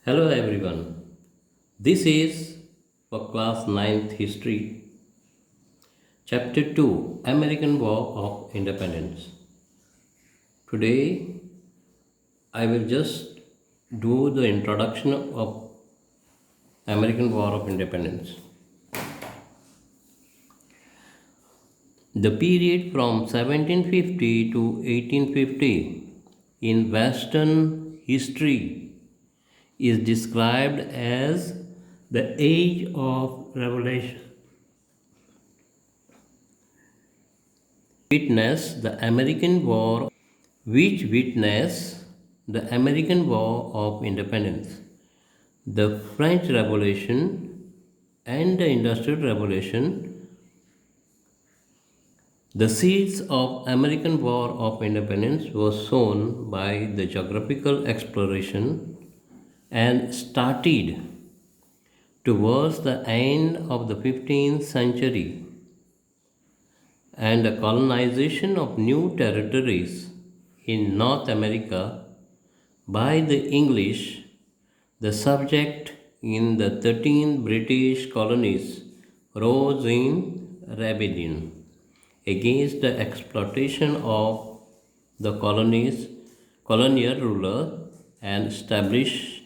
Hello everyone. This is for class ninth history, chapter 2, American War of Independence. Today I will just do the introduction of American War of Independence. The period from 1750 to 1850 in Western history is described as the Age of Revelation. Witness the American War, which witnessed the American War of Independence, the French Revolution, and the Industrial Revolution. The seeds of American War of Independence was sown by the geographical exploration and started towards the end of the 15th century and the colonization of new territories in North America by the English. The subject in the 13 British colonies rose in rebellion against the exploitation of the colonial ruler and established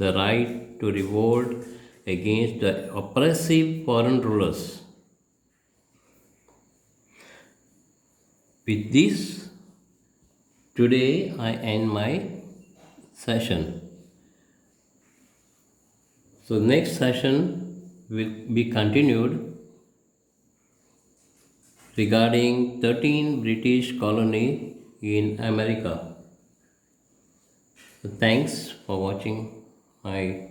the right to revolt against the oppressive foreign rulers. With this, today I end my session. So next session will be continued regarding 13 British colony in America. So thanks for watching my